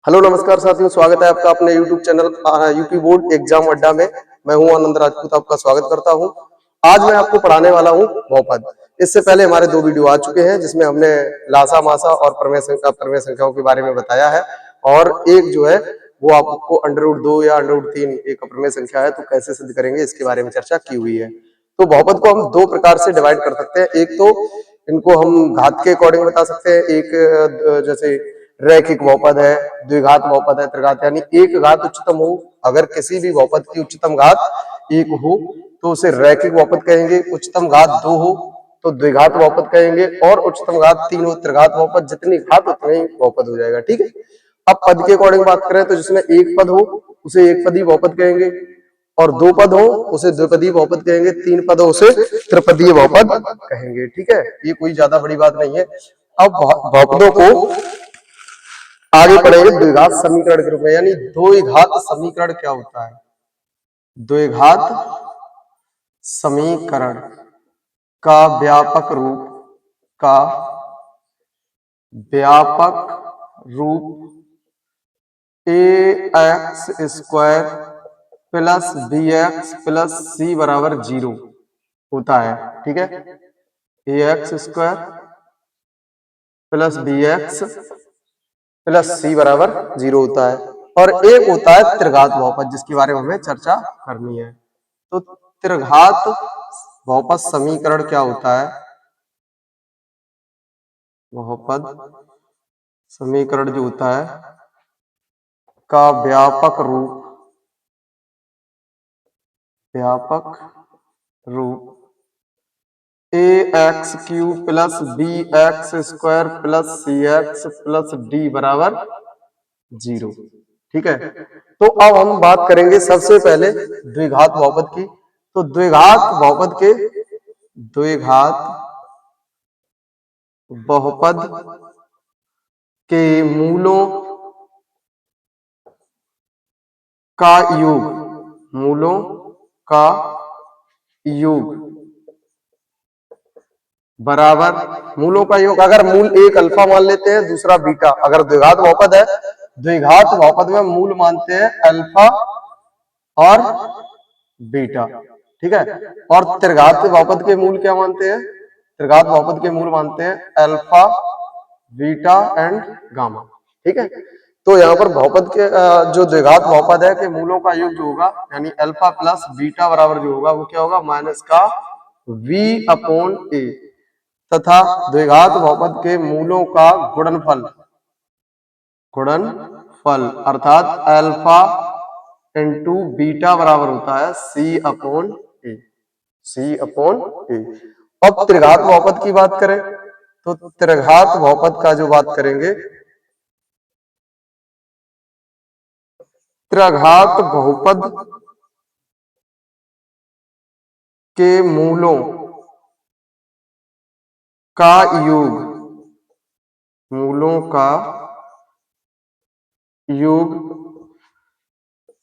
Hello नमस्कार साथियों, स्वागत है आपका अपने YouTube channel UP board exam अड्डा में। मैं हूं आनंद राजपूत, आपका स्वागत करता हूं। आज मैं आपको पढ़ाने वाला हूं बहुपद। इससे पहले हमारे 2 वीडियो आ चुके हैं जिसमें हमने लासा मासा और प्रमेय संख्याओं के बारे में बताया है, और एक जो है वो आपको √2 या √3 एक अप्रमेय संख्या है तो कैसे सिद्ध करेंगे इसके बारे में चर्चा की हुई है। तो बहुपद को हम 2 प्रकार से डिवाइड कर सकते हैं। एक तो इनको हम घात के अकॉर्डिंग बता सकते हैं, एक जैसे रैखिक बहुपद है, द्विघात बहुपद है, त्रिघात, यानी एक घात उच्चतम हो। अगर किसी भी बहुपद की उच्चतम घात 1 हो तो उसे रैखिक बहुपद कहेंगे, उच्चतम घात 2 हो तो द्विघात बहुपद कहेंगे, और उच्चतम घात 3 हो त्रिघात बहुपद। जितनी घात उतना ही बहुपद हो जाएगा, ठीक है। अब पद के अकॉर्डिंग बात करें तो जिसमें एक पद हो उसे एक पदी बहुपद कहेंगे, और 2 पद हो उसे द्विपदी बहुपद कहेंगे, 3 पद हो उसे त्रिपदीय बहुपद कहेंगे, ठीक है। ये कोई ज्यादा बड़ी बात नहीं है। अब बहुपदों को आगे पढ़ेंगे द्विघात समीकरण के रूप में, यानी द्विघात समीकरण क्या होता है। द्विघात समीकरण का व्यापक रूप ax² plus bx plus c बराबर 0 होता है, ठीक है। ax² plus bx plus c बराबर 0 होता है। और एक होता है त्रिघात बहुपद, जिसके बारे में हमें चर्चा करनी है। तो त्रिघात बहुपद समीकरण क्या होता है। बहुपद समीकरण जो होता है का व्यापक रूप ax³ plus bx² plus cx plus d बराबर 0, ठीक है। तो अब हम बात करेंगे सबसे पहले द्विघात बहुपद की। तो द्विघात बहुपद के मूलों का योग बराबर, मूलों का योग, अगर मूल एक अल्फा मान लेते हैं दूसरा बीटा, अगर द्विघात बहुपद है, द्विघात बहुपद में मूल मानते हैं अल्फा और बीटा, ठीक है। और त्रिघात बहुपद के मूल क्या मानते हैं। त्रिघात बहुपद के मूल मानते हैं अल्फा, बीटा एंड गामा, ठीक है। तो यहाँ पर बहुपद के जो द्विघात बहुपद है के मूलों का योग जो होगा, यानी अल्फा प्लस बीटा बराबर जो होगा वो क्या होगा, माइनस का v/a, तथा द्विघात बहुपद के मूलों का गुणनफल अर्थात अल्फा इंटू बीटा बराबर होता है c/a। अब त्रिघात बहुपद की बात करें तो त्रिघात बहुपद का जो बात करेंगे, त्रिघात बहुपद के मूलों का योग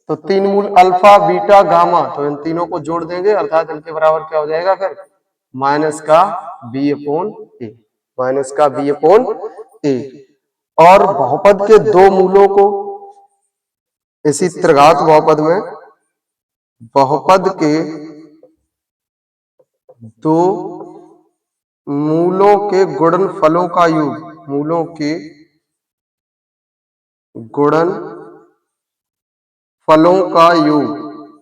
तो 3 मूल अल्फा बीटा गामा, तो इन तीनों को जोड़ देंगे अर्थात इनके बराबर क्या हो जाएगा फिर, माइनस का b/a। और बहुपद के 2 मूलों को, इसी त्रिघात बहुपद में बहुपद के 2 मूलों के गुणनफलों का योग,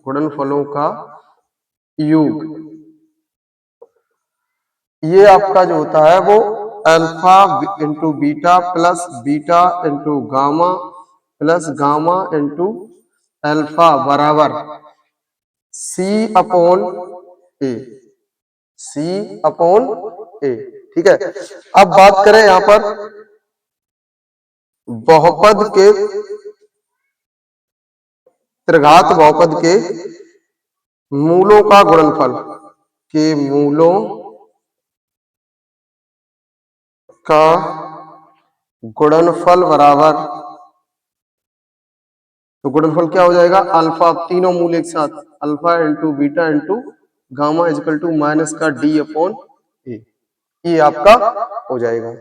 गुणनफलों का योग, ये आपका जो होता है वो alpha into beta plus beta into gamma plus gamma into alpha बराबर c/a, ठीक है। अब बात करें यहां पर बहुपद के त्रिघात बहुपद के मूलों का गुणनफल बराबर, तो गुणनफल क्या हो जाएगा, अल्फा, तीनों मूल एक साथ, alpha into beta into gamma is equal to minus का d/a, ये आपका हो जाएगा।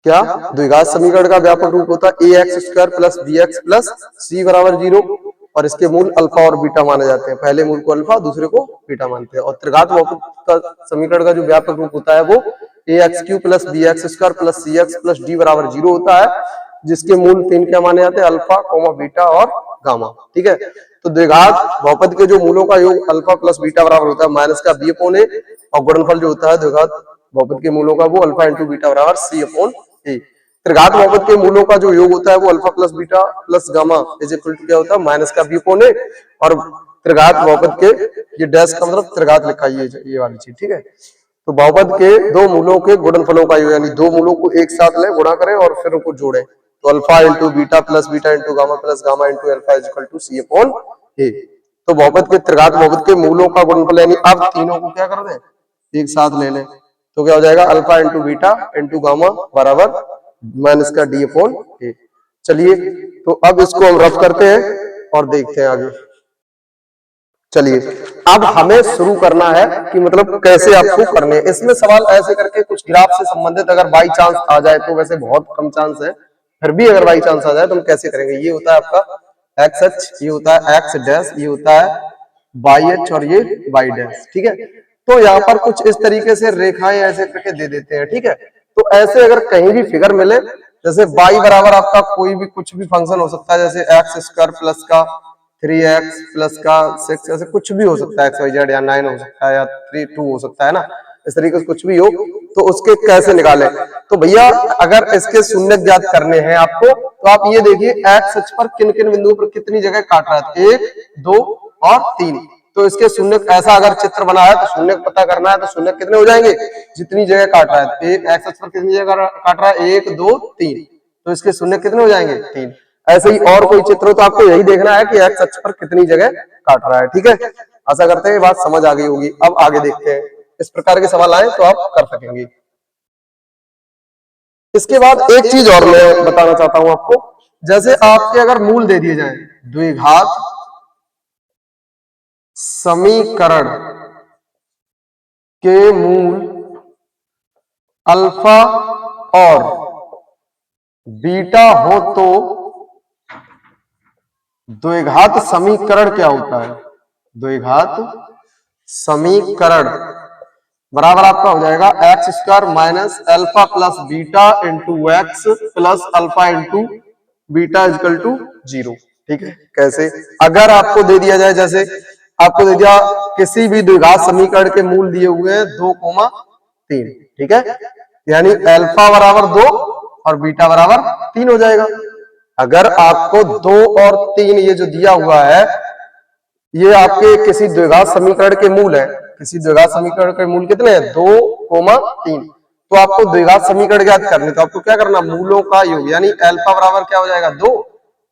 क्या द्विघात समीकरण का व्यापक रूप होता है a x square plus b x plus c बराबर 0 और इसके मूल अल्फा और बीटा माने जाते हैं। पहले मूल को अल्फा दूसरे को बीटा मानते हैं। और त्रिघात बहुपद का समीकरण का जो व्यापक रूप होता है वो a x cube plus b x square plus c x plus d बराबर 0 होता है, जिसके मूल 3 क्या माने जाते हैं, अल्फा कोमा बीटा और गामा। ठीक है, तो द्विघात बहुपद के जो मूलों का योग अल्फा प्लस बीटा बराबर होता है माइनस का बी अपॉन ए, और गुणनफल जो होता है द्विघात बहुपद के मूलों का वो अल्फा इंटू बीटा बराबर सी अपॉन ए। त्रिघात बहुपद के मूलों का जो योग होता है वो alpha plus beta plus gamma is equal to क्या होता है, माइनस का बी अपॉन ए, और त्रिघात बहुपद के ये डैश का मतलब त्रिघात लिखा ये वाली चीज। ठीक है, तो बहुपद के दो मूलों के गुणनफलों का योग, यानी दो मूलों को एक साथ लें, गुणा करें और फिर उनको जोड़ें, तो alpha into beta into gamma plus gamma into alpha is equal to c upon a. तो बहुपद के त्रिघात बहुपद के मूलों का गुणनफल, यानी अब तीनों को क्या कर दें, एक साथ ले लें, तो क्या हो जाएगा, alpha into beta into gamma बराबर माइनस का डी अपॉन ए। चलिए, तो अब इसको हम रफ करते हैं और देखते हैं आगे। चलिए, अब हमें शुरू करना है कि मतलब कैसे आपको करने हैं। इसमें सवाल ऐसे करके कुछ ग्राफ से संबंधित अगर बाई चांस आ जाए, तो वैसे बहुत कम चांस है, फिर भी अगर बाई चांस आ जाए तो हम कैसे करेंगे। ये होता है आपका एक्स एच, ये होता है एक्स डैश, ये होता है वाई एच और ये वाई डैश। ठीक है, तो यहाँ पर कुछ इस तरीके से रेखाएं ऐसे करके दे देते हैं। ठीक है, तो ऐसे अगर कहीं भी फिगर मिले, जैसे y बराबर आपका कोई भी कुछ भी फंक्शन हो सकता है, जैसे एक्स स्क्वायर प्लस का 3x प्लस का 6, ऐसे कुछ भी हो सकता है, एक्स वाई जेड, या 9 हो सकता है, या 3 2 हो सकता है ना, इस तरीके से कुछ भी हो, तो उसके कैसे निकालें। तो भैया अगर इसके शून्य ज्ञात करने हैं आपको, तो आप ये देखिए एक्स अक्ष पर किन किन बिंदुओं पर कितनी जगह काट रहा है, 1 2 और 3, तो इसके शून्य ऐसा अगर चित्र बना है तो शून्य पता करना है, तो शून्य कितने हो जाएंगे, जितनी जगह काट रहा है, एक एक्स अक्ष पर कितनी जगह काट रहा है, 1 2 3, तो इसके शून्य कितने हो जाएंगे, 3। ऐसे ही और कोई चित्र हो तो आपको यही देखना है कि एक्स अक्ष पर कितनी जगह काट रहा है। ठीक है, आशा करते हैं बात समझ आ गई होगी। अब आगे देखते हैं, इस प्रकार के सवाल आए तो आप कर सकेंगे। इसके बाद एक चीज और मैं बताना चाहता हूं आपको, जैसे आपके अगर मूल दे दिए जाए, द्विघात समीकरण के मूल अल्फा और बीटा हो तो द्विघात समीकरण क्या होता है, द्विघात समीकरण बराबर आपका हो जाएगा x square minus alpha plus beta into x plus alpha into beta is equal to 0। ठीक है, कैसे, अगर आपको दे दिया जाए, जैसे आपको दे दिया किसी भी द्विघात समीकरण के मूल दिए हुए हैं 2,3, ठीक है, यानी अल्फा बराबर 2 और बीटा बराबर 3 हो जाएगा। अगर आपको 2 और 3 ये जो दिया हुआ है, ये आपके किसी द्विघात समीकरण के मूल है, किसी द्विघात समीकरण के मूल कितने हैं, 2,3, तो आपको द्विघात समीकरण ज्ञात करने, तो आपको क्या करना, मूलों का योग, यानी अल्फा बराबर क्या हो जाएगा 2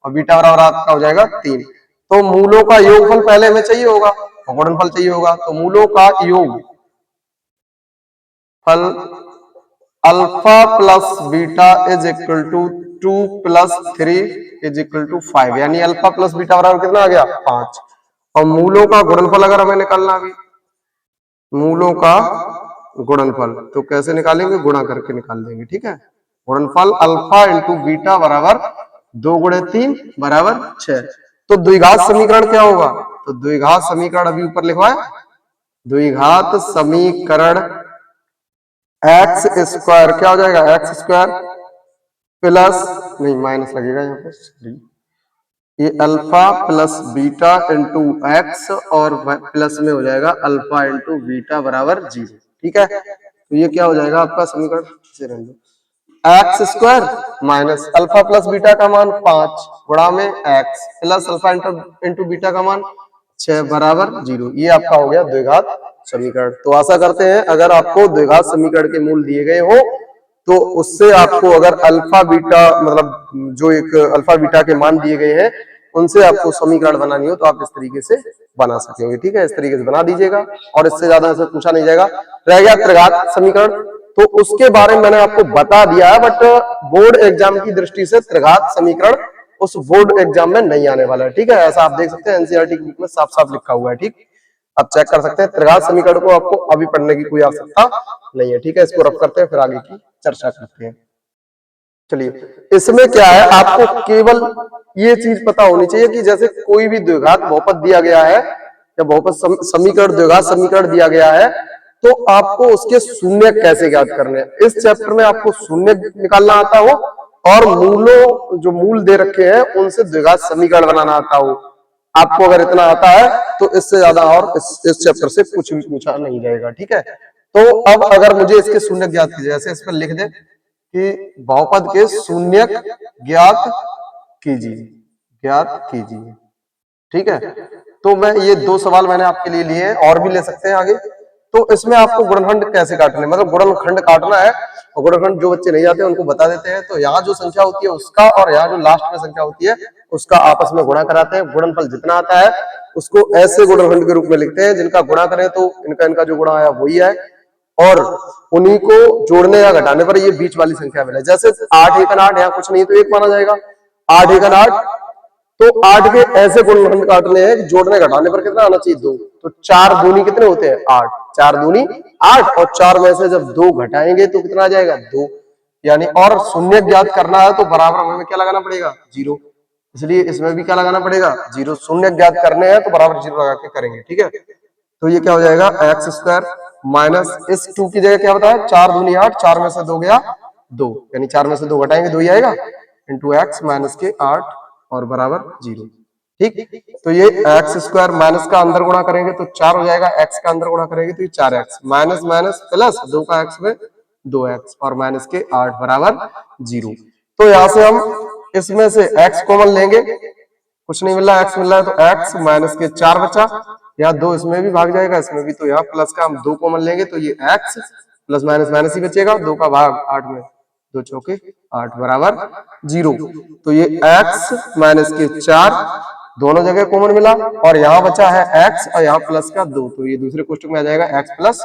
और बीटा बराबर आपका हो जाएगा 3, तो मूलों का योगफल पहले हमें चाहिए होगा और गुणनफल चाहिए होगा, तो मूलों का योग फल alpha plus beta is equal to 2 plus 3 is equal to 5, यानी अल्फा प्लस बीटा बराबर कितना आ गया, 5। और मूलों का गुणनफल अगर हमें निकालना भी, मूलों का गुणनफल तो कैसे निकालेंगे, गुणा करके निकाल देंगे। ठीक है, गुणनफल अल्फा इंटू बीटा बराबर 2 गुणे 3 बराबर 6। तो द्विघात समीकरण क्या होगा, तो द्विघात समीकरण अभी ऊपर लिखवा है, द्विघात समीकरण एक्स स्क्वायर क्या हो जाएगा, एक्स स्क्वायर प्लस, नहीं माइनस लगेगा यहाँ पे, ये alpha plus beta into x और प्लस में हो जाएगा अल्फा इंटू बीटा बराबर 0। ठीक है, तो ये क्या हो जाएगा आपका समीकरण, x square minus alpha plus beta का मान 5 गुणा में x plus alpha into beta का मान 6 बराबर 0। ये आपका हो गया द्विघात समीकरण। तो आशा करते हैं अगर आपको द्विघात समीकरण के मूल दिए गए हो, तो उससे आपको अगर अल्फा बीटा मतलब जो एक अल्फा बीटा के मान दिए गए हैं, उनसे आपको समीकरण बनानी हो तो आप इस तरीके से बना सकेंगे। ठीक है, इस तरीके से बना दीजिएगा और इससे ज्यादा से पूछा नहीं जाएगा। रह गया त्रिघात समीकरण, तो उसके बारे में मैंने आपको बता दिया है, बट बोर्ड एग्जाम की दृष्टि से त्रिघात समीकरण उस बोर्ड एग्जाम में नहीं आने वाला है। ठीक है, ऐसा आप देख सकते हैं एनसीईआरटी की बुक में साफ साफ लिखा हुआ है। ठीक, आप चेक कर सकते हैं, त्रिघात समीकरण को आपको अभी पढ़ने की कोई आवश्यकता नहीं है। ठीक है, इसको रफ करते हैं फिर आगे की चर्चा करते हैं। चलिए, इसमें क्या है, आपको केवल ये चीज पता होनी चाहिए कि जैसे कोई भी द्विघात बहुपद दिया गया है या बहुपद समीकरण, द्विघात समीकरण दिया गया है, तो आपको उसके शून्य कैसे ज्ञात करने हैं। इस चैप्टर में आपको शून्य निकालना आता हो और मूलों, जो मूल दे रखे हैं उनसे द्विघात समीकरण बनाना आता हो। आपको अगर इतना आता है तो इससे ज्यादा और इस चैप्टर से कुछ भी पूछा नहीं जाएगा। ठीक है, तो अब अगर मुझे इसके शून्य ज्ञात कीजिए, जैसे इस पर लिख दे कि बहुपद के शून्य ज्ञात कीजिए, ज्ञात कीजिए। ठीक है, तो मैं ये दो सवाल मैंने आपके लिए लिए हैं, और भी ले सकते हैं आगे। तो इसमें आपको गुणनखंड कैसे काटने, मतलब गुणनखंड काटना है, और गुणनखंड जो बच्चे नहीं आते उनको बता देते हैं। तो यहाँ जो संख्या होती है उसका और यहाँ जो लास्ट में संख्या होती है उसका आपस में गुणा कराते हैं। गुणनफल जितना आता है उसको ऐसे गुणनखंड के रूप में लिखते हैं जिनका गुणा करें तो इनका इनका जो गुणा आया वही है, और उन्हीं को जोड़ने या घटाने पर ये बीच वाली संख्या मिले। जैसे 8 एकन 8, यहाँ कुछ नहीं तो 1 माना जाएगा। 8 एकन 8, तो 8 के ऐसे गुणनखंड काटने हैं कि जोड़ने घटाने पर कितना आना चाहिए, 2। तो 4 दूनी कितने होते हैं, 8। 4 दूनी 8, और 4 में से जब 2 घटाएंगे तो कितना आ जाएगा, 2। यानी और शून्य ज्ञात करना है तो बराबर हमें क्या लगाना पड़ेगा, 0। इसलिए इसमें भी क्या लगाना पड़ेगा, 0। शून्य ज्ञात करने हैं तो बराबर 0 लगा के करेंगे। ठीक है, तो ये क्या हो जाएगा, एक्स स्क्वायर माइनस इस 2 की जगह क्या बताया, 4 दूनी 8, 4 में से 2 गया 2, यानी 4 में से 2 घटाएंगे 2 ही आएगा, इंटू एक्स माइनस के 8 और बराबर 0। ठीक, तो ये एक्स स्क्वायर माइनस का अंदर गुणा करेंगे तो 4 हो जाएगा, एक्स का अंदर गुणा करेंगे तो ये 4x माइनस माइनस प्लस 2 का एक्स में 2x और माइनस के 8 बराबर 0। तो यहां से हम इसमें से x कॉमन लेंगे, कुछ नहीं मिल रहा, x मिल रहा है, तो x माइनस के 4 बचा, यहाँ 2 इसमें भी भाग जाएगा, इसमें भी, तो यहाँ प्लस का हम 2 कॉमन लेंगे तो ये x प्लस माइनस माइनस ही बचेगा, 2 का भाग 8 में, 2 चौके 8 बराबर 0। तो ये x माइनस के 4 दोनों जगह कॉमन मिला, और यहाँ बचा है x और यहाँ प्लस का 2, तो ये दूसरे कोष्टक में आ जाएगा x प्लस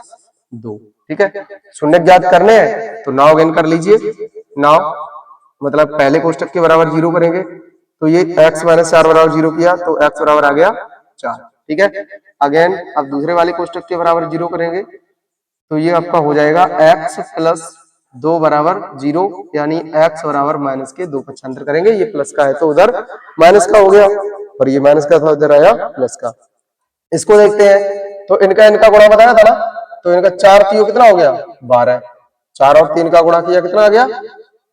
2। ठीक है, शून्य ज्ञात करने हैं तो नाव गेन कर लीजिए। नाव मतलब पहले कोष्टक के बराबर 0 करेंगे, तो ये x माइनस 4 बराबर 0 किया तो x बराबर आ गया 4। ठीक है, अगेन अब दूसरे वाले कोष्टक के बराबर 0 करेंगे तो ये आपका हो जाएगा x प्लस 2 बराबर 0, यानी x बराबर माइनस के 2 पक्षांतर करेंगे, ये प्लस का है तो उधर माइनस का हो गया, और ये माइनस का था उधर आया प्लस का। इसको देखते हैं, तो इनका इनका गुणा बताया था ना, तो इनका 4 3 कितना हो गया, 12। 4 और 3 का गुणा किया कितना आ गया,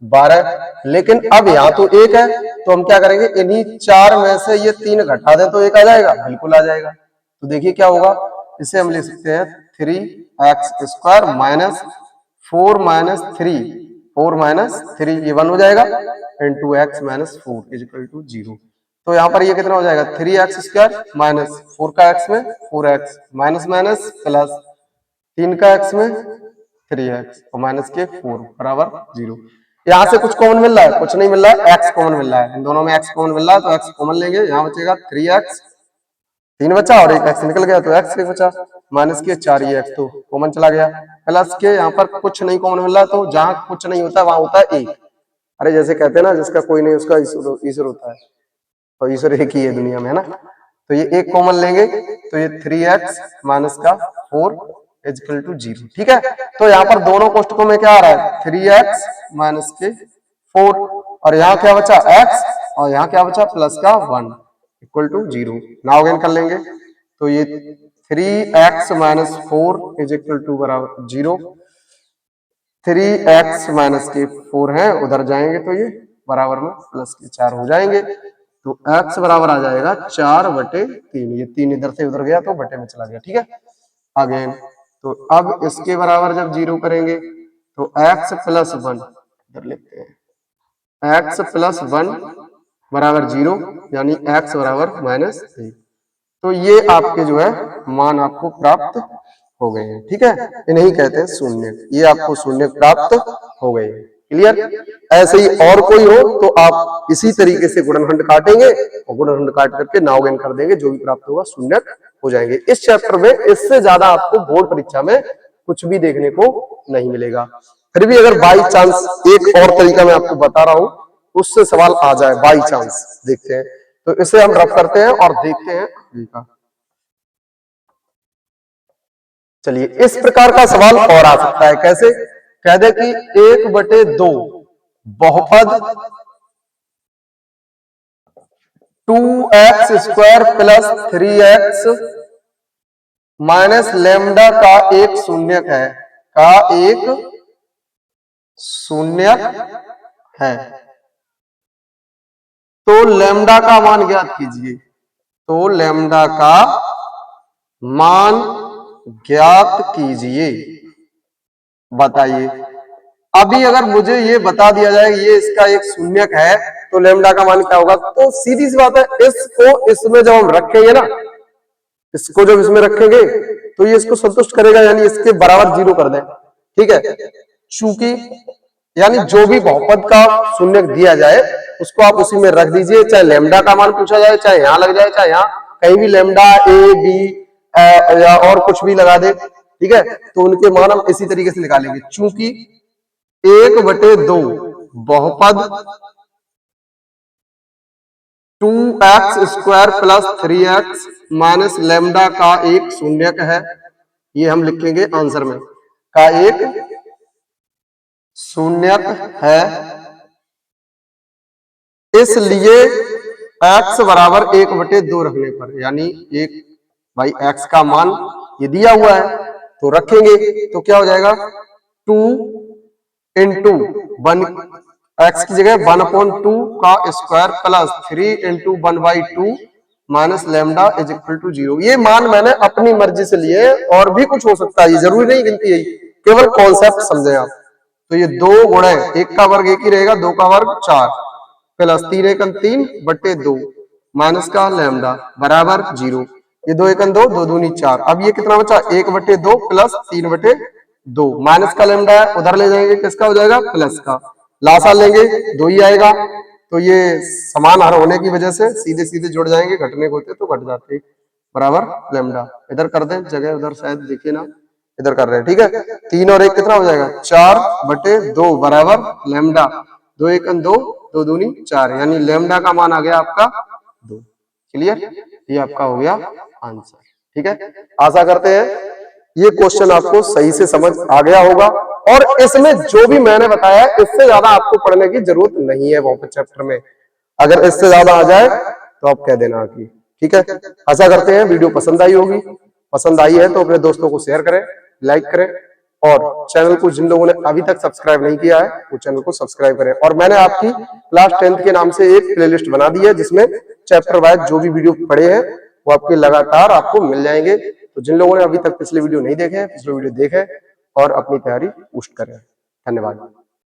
12। लेकिन अब यहाँ तो 1 है, तो हम क्या करेंगे, इन्हीं 4 में से ये 3 घटा दें तो 1 आ जाएगा, बिल्कुल आ जाएगा। तो देखिए क्या होगा, इसे हम लिख सकते हैं 3x square minus 4 minus 3, 4 minus 3 ये 1 हो जाएगा, into x minus 4 is equal to 0। तो यहाँ पर ये कितना हो जाएगा, 3x स्क्वायर माइनस 4 का x में 4x माइनस माइनस प्लस 3 का x में 3x और माइनस के 4 बराबर 0। यहाँ से कुछ कॉमन मिल रहा है, कुछ नहीं मिल रहा है, x कॉमन मिल रहा है, इन दोनों में x कॉमन मिल रहा है तो x कॉमन लेंगे, यहाँ बचेगा 3x, 3 बचा और एक x निकल गया तो x बचा, माइनस के 4 ये x तो कॉमन चला गया, प्लस के यहाँ पर कुछ नहीं कॉमन मिल रहा है, तो जहां कुछ नहीं होता वहां होता है 1। अरे जैसे कहते हैं ना, जिसका कोई नहीं उसका ईश्वर होता है, और ईश्वर एक ही है दुनिया में, है ना। तो ये 1 कॉमन लेंगे तो ये 3x माइनस का 4 इज इक्वल टू 0। ठीक है, तो यहाँ पर दोनों कोष्टकों में क्या आ रहा है, 3x माइनस के 4, और यहाँ क्या बचा x, और यहाँ क्या बचा प्लस का 1 इक्वल टू 0। नाउ अगेन कर लेंगे, तो ये 3x minus 4 is equal to बराबर 0, 3x माइनस के 4 है, उधर जाएंगे तो ये बराबर में प्लस के 4 हो जाएंगे, तो x बराबर आ जाएगा 4/3, ये 3 इधर से उधर गया तो बटे में चला गया। ठीक है, अगेन तो अब इसके बराबर जब 0 करेंगे तो x प्लस 1 इधर लिखते हैं, x प्लस 1 बराबर 0, यानी x बराबर -3। तो ये आपके जो है मान आपको प्राप्त हो गए हैं। ठीक है, इन्हीं कहते हैं शून्य, ये आपको शून्य प्राप्त हो गए हैं। क्लियर, ऐसे ही और कोई हो तो आप इसी तरीके से गुणनखंड काटेंगे और गुणनखंड काट करके नावगेन कर देंगे, जो भी प्राप्त होगा शून्य हो जाएंगे। इस चैप्टर में इससे ज्यादा आपको बोर्ड परीक्षा में कुछ भी देखने को नहीं मिलेगा। फिर भी अगर बाई चांस एक और तरीका मैं आपको बता रहा हूं, उससे सवाल आ जाए बाई चांस, देखते हैं, तो इसे हम रफ करते हैं और देखते हैं। चलिए, इस प्रकार का सवाल और आ सकता है, कैसे, कह दे कि 1/2 बहुपद 2x² plus 3x minus lambda का एक शून्यक है, है। तो लेमडा का मान ज्ञात कीजिए। तो लेमडा का मान ज्ञात कीजिए, बताइए। अभी अगर मुझे ये बता दिया जाए ये इसका एक शून्यक है तो लेमडा का मान क्या होगा, तो सीधी सी बात है, इसको इसमें जब हम रखेंगे ना, इसको जब इसमें रखेंगे तो ये इसको संतुष्ट करेगा, यानी इसके बराबर 0 कर दें, ठीक है। चूंकि यानी जो भी बहुपद का शून्यक दिया जाए उसको आप उसी में रख दीजिए, चाहे लेमडा का मान पूछा जाए, चाहे यहां लग जाए, चाहे यहां कहीं भी लेमडा ए बी या और कुछ भी लगा दे, ठीक है। तो उनके मान हम इसी तरीके से निकालेंगे। चूंकि 1/2 बहुपद 2x² plus 3x minus lambda का एक शून्यक है, ये हम लिखेंगे आंसर में, का एक शून्यक है, इसलिए x बराबर 1/2 रखने पर, यानी एक भाई x का मान ये दिया हुआ है तो रखेंगे तो क्या हो जाएगा, 2 इंटू 1, x की जगह 1/2 का square plus 3 into 1/2 minus lambda is equal to 0। ये मान मैंने अपनी मर्जी से लिए, और भी कुछ हो सकता है, ये जरूरी नहीं गिनती है, केवल कॉन्सेप्ट समझे आप। तो ये 2 गुणे 1 का वर्ग 1 ही रहेगा, 2 का वर्ग 4 प्लस 3 एकम 3/2 माइनस का लेमडा बराबर 0। ये 2 एकम 2, 2 दूनी 4। अब ये कितना बचा, 1/2 प्लस 3/2 माइनस का लेमडा है, उधर ले जाएंगे किसका हो जाएगा, प्लस का। लासा लेंगे 2 ही आएगा, तो ये समान हर होने की वजह से सीधे सीधे जुड़ जाएंगे, घटने को होते तो घट जाते, बराबर लेमडा। इधर कर दें जगह, उधर शायद दिखे ना, इधर कर रहे हैं, ठीक है। 3 और 1 कितना हो जाएगा, 4/2 बराबर लेमडा, 2 एकम 2, 2 दूनी 4, यानी लेमडा का मान आ गया आपका 2। क्लियर, ये आपका हो गया आंसर, ठीक है। आशा करते हैं ये क्वेश्चन आपको सही से समझ आ गया होगा, और इसमें जो भी मैंने बताया इससे ज्यादा आपको पढ़ने की जरूरत नहीं है बहुपद चैप्टर में। अगर इससे ज्यादा आ जाए तो आप कह देना कि, ठीक है। आशा करते हैं वीडियो पसंद आई होगी, पसंद आई है तो अपने दोस्तों को शेयर करें, लाइक करें, और चैनल को जिन लोगों ने अभी तक सब्सक्राइब नहीं किया है वो चैनल को सब्सक्राइब करें। और मैंने आपकी क्लास 10th के नाम से एक प्लेलिस्ट बना दी है जिसमें चैप्टर वाइज जो भी वीडियो पढ़े हैं वो आपके लगातार आपको मिल जाएंगे। तो जिन लोगों ने अभी तक पिछले वीडियो नहीं देखे, पिछले वीडियो देखें और अपनी तैयारी पुष्ट करें। धन्यवाद।